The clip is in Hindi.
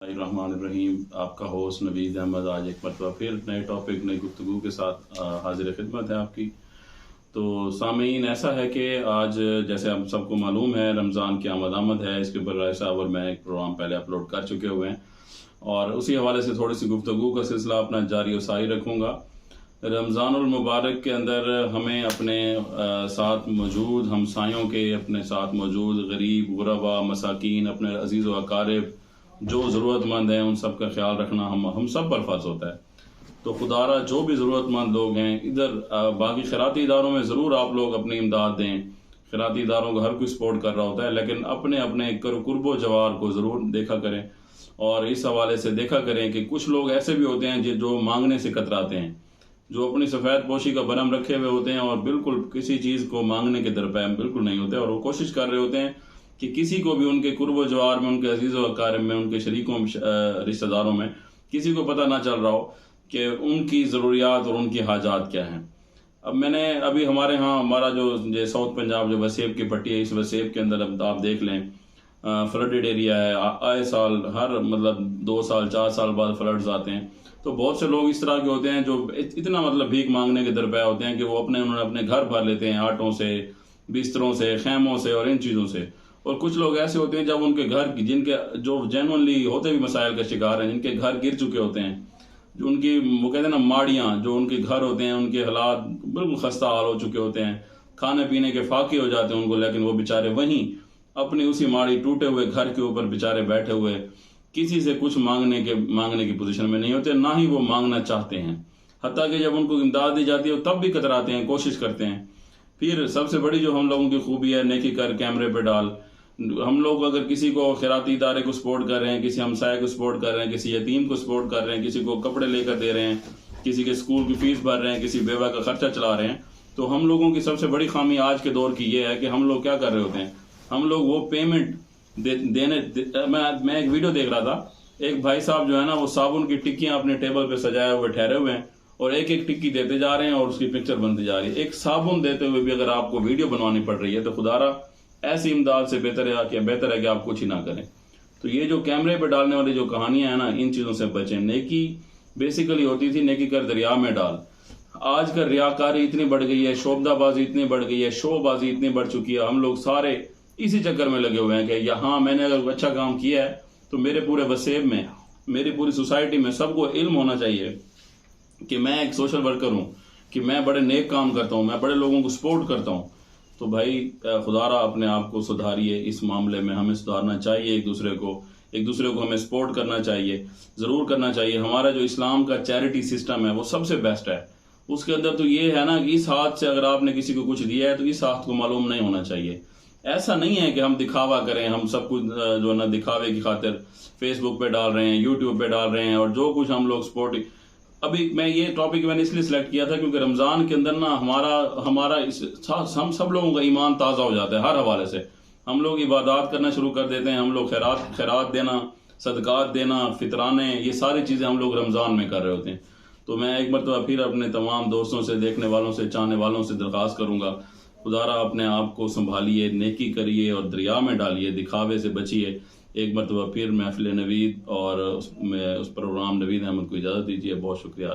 रहीम। आपका होस्ट नवीद अहमद आज एक मरतबा फिर नए टॉपिक नई गुफ्तगू के साथ हाजिर खिदमत है आपकी। तो सामीन, ऐसा है कि आज जैसे हम सबको मालूम है रमज़ान की आमद है। इसके ऊपर राय साहब और मैं एक प्रोग्राम पहले अपलोड कर चुके हुए हैं और उसी हवाले से थोड़ी सी गुफ्तगू का सिलसिला अपना जारी व सारी रखूँगा। रमज़ानुल मुबारक के अंदर हमें अपने साथ मौजूद हमसायों के, अपने साथ मौजूद गरीब गुरबा मसाकीन, अपने अजीज़ व अकारिब जो ज़रूरतमंद हैं उन सब का ख्याल रखना हम सब पर फ़र्ज़ होता है। तो खुदारा जो भी ज़रूरतमंद लोग हैं इधर बाकी खैराती इदारों में ज़रूर आप लोग अपनी इमदाद दें। खैराती इदारों को हर कोई सपोर्ट कर रहा होता है, लेकिन अपने अपने कुर्बो जवार को ज़रूर देखा करें। और इस हवाले से देखा करें कि कुछ लोग ऐसे भी होते हैं जो मांगने से कतराते हैं, जो अपनी सफ़ेद पोशी का भरम रखे हुए होते हैं और बिल्कुल किसी चीज़ को मांगने के दरपे बिल्कुल नहीं होते, और वो कोशिश कर रहे होते हैं कि किसी को भी उनके कुर्बो जवार में, उनके अजीज़ व अकारिब में, उनके शरीकों रिश्तेदारों में किसी को पता ना चल रहा हो कि उनकी ज़रूरियात और उनकी हाजात क्या हैं। अब मैंने अभी हमारे यहाँ हमारा जो साउथ पंजाब जो वसेब की पट्टी है, इस वसेब के अंदर अब आप देख लें फ्लडेड एरिया है। आए साल हर 2 साल 4 साल बाद फ्लड्स आते हैं। तो बहुत से लोग इस तरह के होते हैं जो इतना भीख मांगने के दरपे होते हैं कि वो उन्होंने अपने घर भर लेते हैं आटों से, बिस्तरों से, खैमों से और इन चीज़ों से। और कुछ लोग ऐसे होते हैं जब उनके घर, जिनके जो जेनुअनली होते भी मसाइल का शिकार हैं, जिनके घर गिर चुके होते हैं, जो उनकी वो कहते हैं ना माड़ियाँ, जो उनके घर होते हैं, उनके हालात बिल्कुल खस्ता हाल हो चुके होते हैं, खाने पीने के फाके हो जाते हैं उनको, लेकिन वो बेचारे वहीं अपनी उसी माड़ी टूटे हुए घर के ऊपर बेचारे बैठे हुए किसी से कुछ मांगने की पोजीशन में नहीं होते, ना ही वो मांगना चाहते हैं। हत्ता कि जब उनको इमदाद दी जाती है तब भी कतराते हैं, कोशिश करते हैं। फिर सबसे बड़ी जो हम लोगों की खूबी है, नेकी कर कैमरे पे डाल। हम लोग अगर किसी को खैराती इदारे को सपोर्ट कर रहे हैं, किसी हमसाये को सपोर्ट कर रहे हैं, किसी यतीम को सपोर्ट कर रहे हैं, किसी को कपड़े लेकर दे रहे हैं, किसी के स्कूल की फीस भर रहे हैं, किसी बेवा का खर्चा चला रहे हैं, तो हम लोगों की सबसे बड़ी खामी आज के दौर की ये है कि हम लोग क्या कर रहे होते हैं, हम लोग वो पेमेंट मैं एक वीडियो देख रहा था, एक भाई साहब जो है ना वो साबुन की टिक्कियां अपने टेबल पे सजाए हुए ठहरे हुए हैं और एक एक टिक्की देते जा रहे हैं और उसकी पिक्चर बनती जा रही है। एक साबुन देते हुए भी अगर आपको वीडियो बनवानी पड़ रही है तो खुदारा ऐसी इमदाद से बेहतर है कि आप कुछ ही ना करें। तो ये जो कैमरे पे डालने वाली जो कहानियां हैं ना, इन चीजों से बचें। नेकी बेसिकली होती थी नेकी कर दरिया में डाल। आज का रियाकारी इतनी बढ़ गई है, शोबदाबाजी इतनी बढ़ गई है, शोबाजी इतनी बढ़ चुकी है, हम लोग सारे इसी चक्कर में लगे हुए हैं कि यहाँ मैंने अगर अच्छा काम किया है तो मेरे पूरे वसेब में, मेरी पूरी सोसाइटी में सबको इल्म होना चाहिए कि मैं एक सोशल वर्कर हूँ, कि मैं बड़े नेक काम करता हूँ, मैं बड़े लोगों को सपोर्ट करता हूँ। तो भाई खुदारा अपने आप को सुधारिए। इस मामले में हमें सुधारना चाहिए, एक दूसरे को हमें सपोर्ट करना चाहिए, ज़रूर करना चाहिए। हमारा जो इस्लाम का चैरिटी सिस्टम है वो सबसे बेस्ट है। उसके अंदर तो ये है ना कि इस हाथ से अगर आपने किसी को कुछ दिया है तो इस हाथ को मालूम नहीं होना चाहिए। ऐसा नहीं है कि हम दिखावा करें, हम सब कुछ जो है ना दिखावे की खातिर फेसबुक पे डाल रहे हैं, यूट्यूब पे डाल रहे हैं और जो कुछ हम लोग सपोर्ट। अभी मैं ये टॉपिक मैंने इसलिए सिलेक्ट किया था क्योंकि रमज़ान के अंदर ना हम सब लोगों का ईमान ताज़ा हो जाता है। हर हवाले से हम लोग इबादत करना शुरू कर देते हैं, हम लोग खैरात देना, सदकात देना, फितराने, ये सारी चीज़ें हम लोग रमज़ान में कर रहे होते हैं। तो मैं एक मरतबा फिर अपने तमाम दोस्तों से, देखने वालों से, चाहने वालों से दरख्वास्त करूँगा, खुदारा अपने आप को संभालिए, नेकी करिए और दरिया में डालिए, दिखावे से बचिए। एक मरतबा फिर महफिल नवीद और उस प्रोग्राम नवीद अहमद को इजाज़त दीजिए। बहुत शुक्रिया।